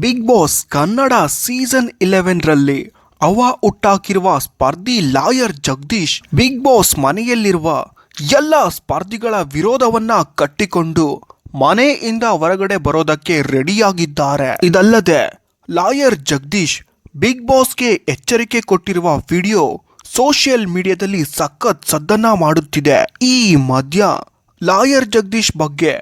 Big boss Kannada season 11 ರಲ್ಲಿ ಹವಾ ಹುಟ್ಟಾಕಿರುವ ಸ್ಪರ್ಧಿ lawyer Jagadish big boss ಮನೆಯಲ್ಲಿರುವ ಎಲ್ಲ ಸ್ಪರ್ಧಿಗಳ ವಿರೋಧವನ್ನ ಕಟ್ಟಿಕೊಂಡು ಮನೆಯಿಂದ ಹೊರಗಡೆ ಬರೋದಕ್ಕೆ ರೆಡಿಯಾಗಿದ್ದಾರೆ. ಇದಲ್ಲದೆ ಲಾಯರ್ ಜಗದೀಶ್ ಬಿಗ್ ಬಾಸ್ಗೆ ಎಚ್ಚರಿಕೆ ಕೊಟ್ಟಿರುವ ವಿಡಿಯೋ ಸೋಷಿಯಲ್ ಮೀಡಿಯಾದಲ್ಲಿ ಸಖತ್ ಸದ್ದನ್ನ ಮಾಡುತ್ತಿದೆ. ಈ ಮಧ್ಯ ಲಾಯರ್ ಜಗದೀಶ್ ಬಗ್ಗೆ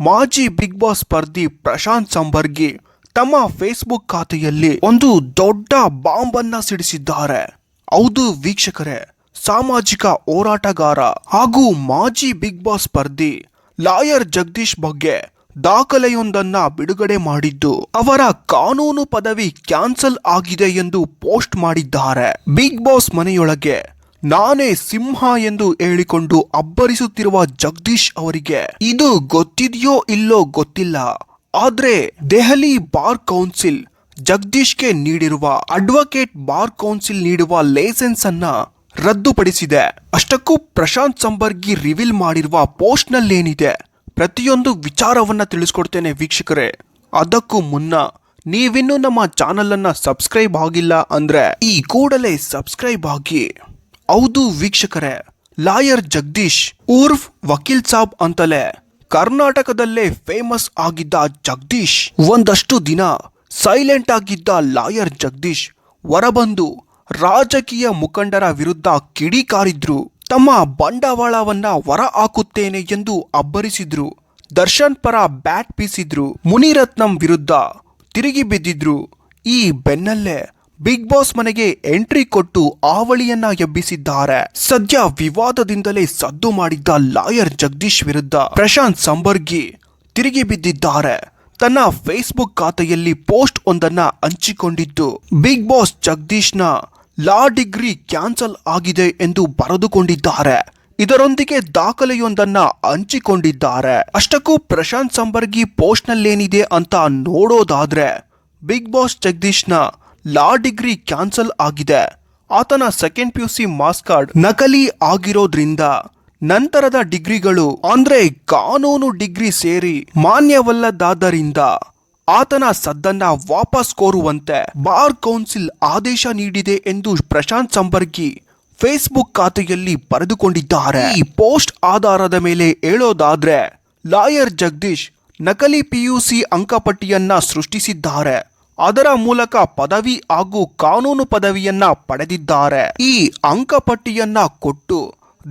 ಮಾಜಿ ಬಿಗ್ ಬಾಸ್ ಸ್ಪರ್ಧಿ ಪ್ರಶಾಂತ್ ಸಂಬರ್ಗಿ ತಮ್ಮ ಫೇಸ್ಬುಕ್ ಖಾತೆಯಲ್ಲಿ ಒಂದು ದೊಡ್ಡ ಬಾಂಬ್ ಅನ್ನ ಸಿಡಿಸಿದ್ದಾರೆ. ಹೌದು ವೀಕ್ಷಕರೇ, ಸಾಮಾಜಿಕ ಹೋರಾಟಗಾರ ಹಾಗೂ ಮಾಜಿ ಬಿಗ್ ಬಾಸ್ ಸ್ಪರ್ಧಿ ಲಾಯರ್ ಜಗದೀಶ್ ಬಗ್ಗೆ ದಾಖಲೆಯೊಂದನ್ನ ಬಿಡುಗಡೆ ಮಾಡಿದ್ದು ಅವರ ಕಾನೂನು ಪದವಿ ಕ್ಯಾನ್ಸಲ್ ಆಗಿದೆ ಎಂದು ಪೋಸ್ಟ್ ಮಾಡಿದ್ದಾರೆ. ಬಿಗ್ ಬಾಸ್ ಮನೆಯೊಳಗೆ ನಾನೇ ಸಿಂಹ ಎಂದು ಹೇಳಿಕೊಂಡು ಅಬ್ಬರಿಸುತ್ತಿರುವ ಜಗದೀಶ್ ಅವರಿಗೆ ಇದು ಗೊತ್ತಿದೆಯೋ ಇಲ್ಲೋ ಗೊತ್ತಿಲ್ಲ, ಆದ್ರೆ ದೆಹಲಿ ಬಾರ್ ಕೌನ್ಸಿಲ್ ಜಗದೀಶ್ಗೆ ನೀಡಿರುವ ಅಡ್ವೊಕೇಟ್ ಬಾರ್ ಕೌನ್ಸಿಲ್ ನೀಡುವ ಲೈಸೆನ್ಸ್ ಅನ್ನ ರದ್ದುಪಡಿಸಿದೆ. ಅಷ್ಟಕ್ಕೂ ಪ್ರಶಾಂತ್ ಸಂಬರ್ಗಿ ರಿವೀಲ್ ಮಾಡಿರುವ ಪೋಸ್ಟ್ ನಲ್ಲೇನಿದೆ ಪ್ರತಿಯೊಂದು ವಿಚಾರವನ್ನ ತಿಳಿಸ್ಕೊಡ್ತೇನೆ ವೀಕ್ಷಕರೇ. ಅದಕ್ಕೂ ಮುನ್ನ ನೀವಿನ್ನೂ ನಮ್ಮ ಚಾನಲ್ ಅನ್ನ ಸಬ್ಸ್ಕ್ರೈಬ್ ಆಗಿಲ್ಲ ಅಂದ್ರೆ ಈ ಕೂಡಲೇ ಸಬ್ಸ್ಕ್ರೈಬ್ ಆಗಿ. ಹೌದು ವೀಕ್ಷಕರೇ, ಲಾಯರ್ ಜಗದೀಶ್ ಉರ್ಫ್ ವಕೀಲ್ ಸಾಬ್ ಅಂತಲೇ ಕರ್ನಾಟಕದಲ್ಲೇ ಫೇಮಸ್ ಆಗಿದ್ದ ಜಗದೀಶ್ ಒಂದಷ್ಟು ದಿನ ಸೈಲೆಂಟ್ ಆಗಿದ್ದ ಲಾಯರ್ ಜಗದೀಶ್ ಹೊರಬಂದು ರಾಜಕೀಯ ಮುಖಂಡರ ವಿರುದ್ಧ ಕಿಡಿಕಾರಿದ್ರು. ತಮ್ಮ ಬಂಡವಾಳವನ್ನ ಹೊರ ಹಾಕುತ್ತೇನೆ ಎಂದು ಅಬ್ಬರಿಸಿದ್ರು. ದರ್ಶನ್ ಪರ ಬ್ಯಾಟ್ ಬೀಸಿದ್ರು. ಮುನಿರತ್ನಂ ವಿರುದ್ಧ ತಿರುಗಿ ಬಿದ್ದಿದ್ರು. ಈ ಬೆನ್ನಲ್ಲೇ ಬಿಗ್ ಬಾಸ್ ಮನೆಗೆ ಎಂಟ್ರಿ ಕೊಟ್ಟು ಆವಳಿಯನ್ನ ಎಬ್ಬಿಸಿದ್ದಾರೆ. ಸದ್ಯ ವಿವಾದದಿಂದಲೇ ಸದ್ದು ಮಾಡಿದ್ದ ಲಾಯರ್ ಜಗದೀಶ್ ವಿರುದ್ಧ ಪ್ರಶಾಂತ್ ಸಂಬರ್ಗಿ ತಿರುಗಿ ಬಿದ್ದಿದ್ದಾರೆ. ತನ್ನ ಫೇಸ್ಬುಕ್ ಖಾತೆಯಲ್ಲಿ ಪೋಸ್ಟ್ ಒಂದನ್ನ ಹಂಚಿಕೊಂಡಿದ್ದು ಬಿಗ್ ಬಾಸ್ ಜಗದೀಶ್ನ ಲಾ ಡಿಗ್ರಿ ಕ್ಯಾನ್ಸಲ್ ಆಗಿದೆ ಎಂದು ಬರೆದುಕೊಂಡಿದ್ದಾರೆ. ಇದರೊಂದಿಗೆ ದಾಖಲೆಯೊಂದನ್ನ ಹಂಚಿಕೊಂಡಿದ್ದಾರೆ. ಅಷ್ಟಕ್ಕೂ ಪ್ರಶಾಂತ್ ಸಂಬರ್ಗಿ ಪೋಸ್ಟ್ ನಲ್ಲೇನಿದೆ ಅಂತ ನೋಡೋದಾದ್ರೆ ಬಿಗ್ ಬಾಸ್ ಜಗದೀಶ್ನ ಲಾ ಡಿಗ್ರಿ ಕ್ಯಾನ್ಸಲ್ ಆಗಿದೆ. ಆತನ ಸೆಕೆಂಡ್ PUC ಮಾರ್ಕ್ಸ್ ಕಾರ್ಡ್ ನಕಲಿ ಆಗಿರೋದ್ರಿಂದ ನಂತರದ ಡಿಗ್ರಿಗಳು ಅಂದ್ರೆ ಕಾನೂನು ಡಿಗ್ರಿ ಸೇರಿ ಮಾನ್ಯವಲ್ಲದಾದ್ದರಿಂದ ಆತನ ಸದ್ದನ್ನ ವಾಪಸ್ ಕೋರುವಂತೆ ಬಾರ್ ಕೌನ್ಸಿಲ್ ಆದೇಶ ನೀಡಿದೆ ಎಂದು ಪ್ರಶಾಂತ್ ಸಂಬರ್ಗಿ ಫೇಸ್ಬುಕ್ ಖಾತೆಯಲ್ಲಿ ಬರೆದುಕೊಂಡಿದ್ದಾರೆ. ಈ ಪೋಸ್ಟ್ ಆಧಾರದ ಮೇಲೆ ಹೇಳೋದಾದ್ರೆ ಲಾಯರ್ ಜಗದೀಶ್ ನಕಲಿ PUC ಅಂಕಪಟ್ಟಿಯನ್ನ ಸೃಷ್ಟಿಸಿದ್ದಾರೆ. ಅದರ ಮೂಲಕ ಪದವಿ ಹಾಗೂ ಕಾನೂನು ಪದವಿಯನ್ನ ಪಡೆದಿದ್ದಾರೆ. ಈ ಅಂಕಪಟ್ಟಿಯನ್ನ ಕೊಟ್ಟು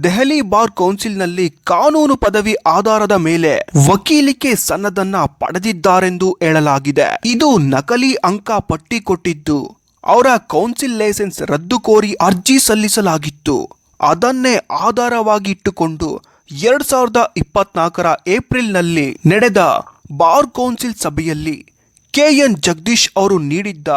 ದೆಹಲಿ ಬಾರ್ ಕೌನ್ಸಿಲ್ನಲ್ಲಿ ಕಾನೂನು ಪದವಿ ಆಧಾರದ ಮೇಲೆ ವಕೀಲಿಕೆ ಸನ್ನದನ್ನ ಪಡೆದಿದ್ದಾರೆಂದು ಹೇಳಲಾಗಿದೆ. ಇದು ನಕಲಿ ಅಂಕ ಪಟ್ಟಿ ಕೊಟ್ಟಿದ್ದು ಅವರ ಕೌನ್ಸಿಲ್ ಲೈಸೆನ್ಸ್ ರದ್ದು ಕೋರಿ ಅರ್ಜಿ ಸಲ್ಲಿಸಲಾಗಿತ್ತು. ಅದನ್ನೇ ಆಧಾರವಾಗಿ ಇಟ್ಟುಕೊಂಡು 2024 ಏಪ್ರಿಲ್ನಲ್ಲಿ ನಡೆದ ಬಾರ್ ಕೌನ್ಸಿಲ್ ಸಭೆಯಲ್ಲಿ KN ಜಗದೀಶ್ ಅವರು ನೀಡಿದ್ದ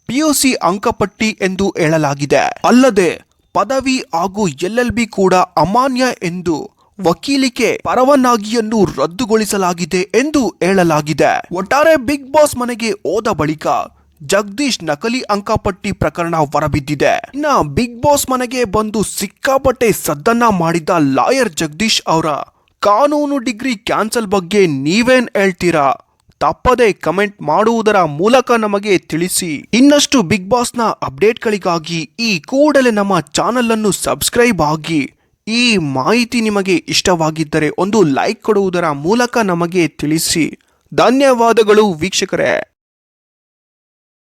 PUC ಅಂಕಪಟ್ಟಿ ಎಂದು ಹೇಳಲಾಗಿದೆ. ಅಲ್ಲದೆ ಪದವಿ ಹಾಗೂ LLB ಕೂಡ ಅಮಾನ್ಯ ಎಂದು ವಕೀಲಿಕೆ ಪರವಾನಗಿಯನ್ನು ರದ್ದುಗೊಳಿಸಲಾಗಿದೆ ಎಂದು ಹೇಳಲಾಗಿದೆ. ಒಟ್ಟಾರೆ ಬಿಗ್ ಬಾಸ್ ಮನೆಗೆ ಹೋದ ಬಳಿಕ ಜಗದೀಶ್ ನಕಲಿ ಅಂಕಪಟ್ಟಿ ಪ್ರಕರಣ ಹೊರಬಿದ್ದಿದೆ. ಇನ್ನ ಬಿಗ್ ಬಾಸ್ ಮನೆಗೆ ಬಂದು ಸಿಕ್ಕಾಪಟ್ಟೆ ಸದ್ದನ್ನ ಮಾಡಿದ್ದ ಲಾಯರ್ ಜಗದೀಶ್ ಅವರ ಕಾನೂನು ಡಿಗ್ರಿ ಕ್ಯಾನ್ಸಲ್ ಬಗ್ಗೆ ನೀವೇನ್ ಹೇಳ್ತೀರಾ? ತಪ್ಪದೆ ಕಮೆಂಟ್ ಮಾಡುವುದರ ಮೂಲಕ ನಮಗೆ ತಿಳಿಸಿ. ಇನ್ನಷ್ಟು ಬಿಗ್ ಬಾಸ್ನ ಅಪ್ಡೇಟ್ಗಳಿಗಾಗಿ ಈ ಕೂಡಲೇ ನಮ್ಮ ಚಾನಲ್ ಅನ್ನು ಸಬ್ಸ್ಕ್ರೈಬ್ ಆಗಿ. ಈ ಮಾಹಿತಿ ನಿಮಗೆ ಇಷ್ಟವಾಗಿದ್ದರೆ ಒಂದು ಲೈಕ್ ಕೊಡುವುದರ ಮೂಲಕ ನಮಗೆ ತಿಳಿಸಿ. ಧನ್ಯವಾದಗಳು ವೀಕ್ಷಕರೇ.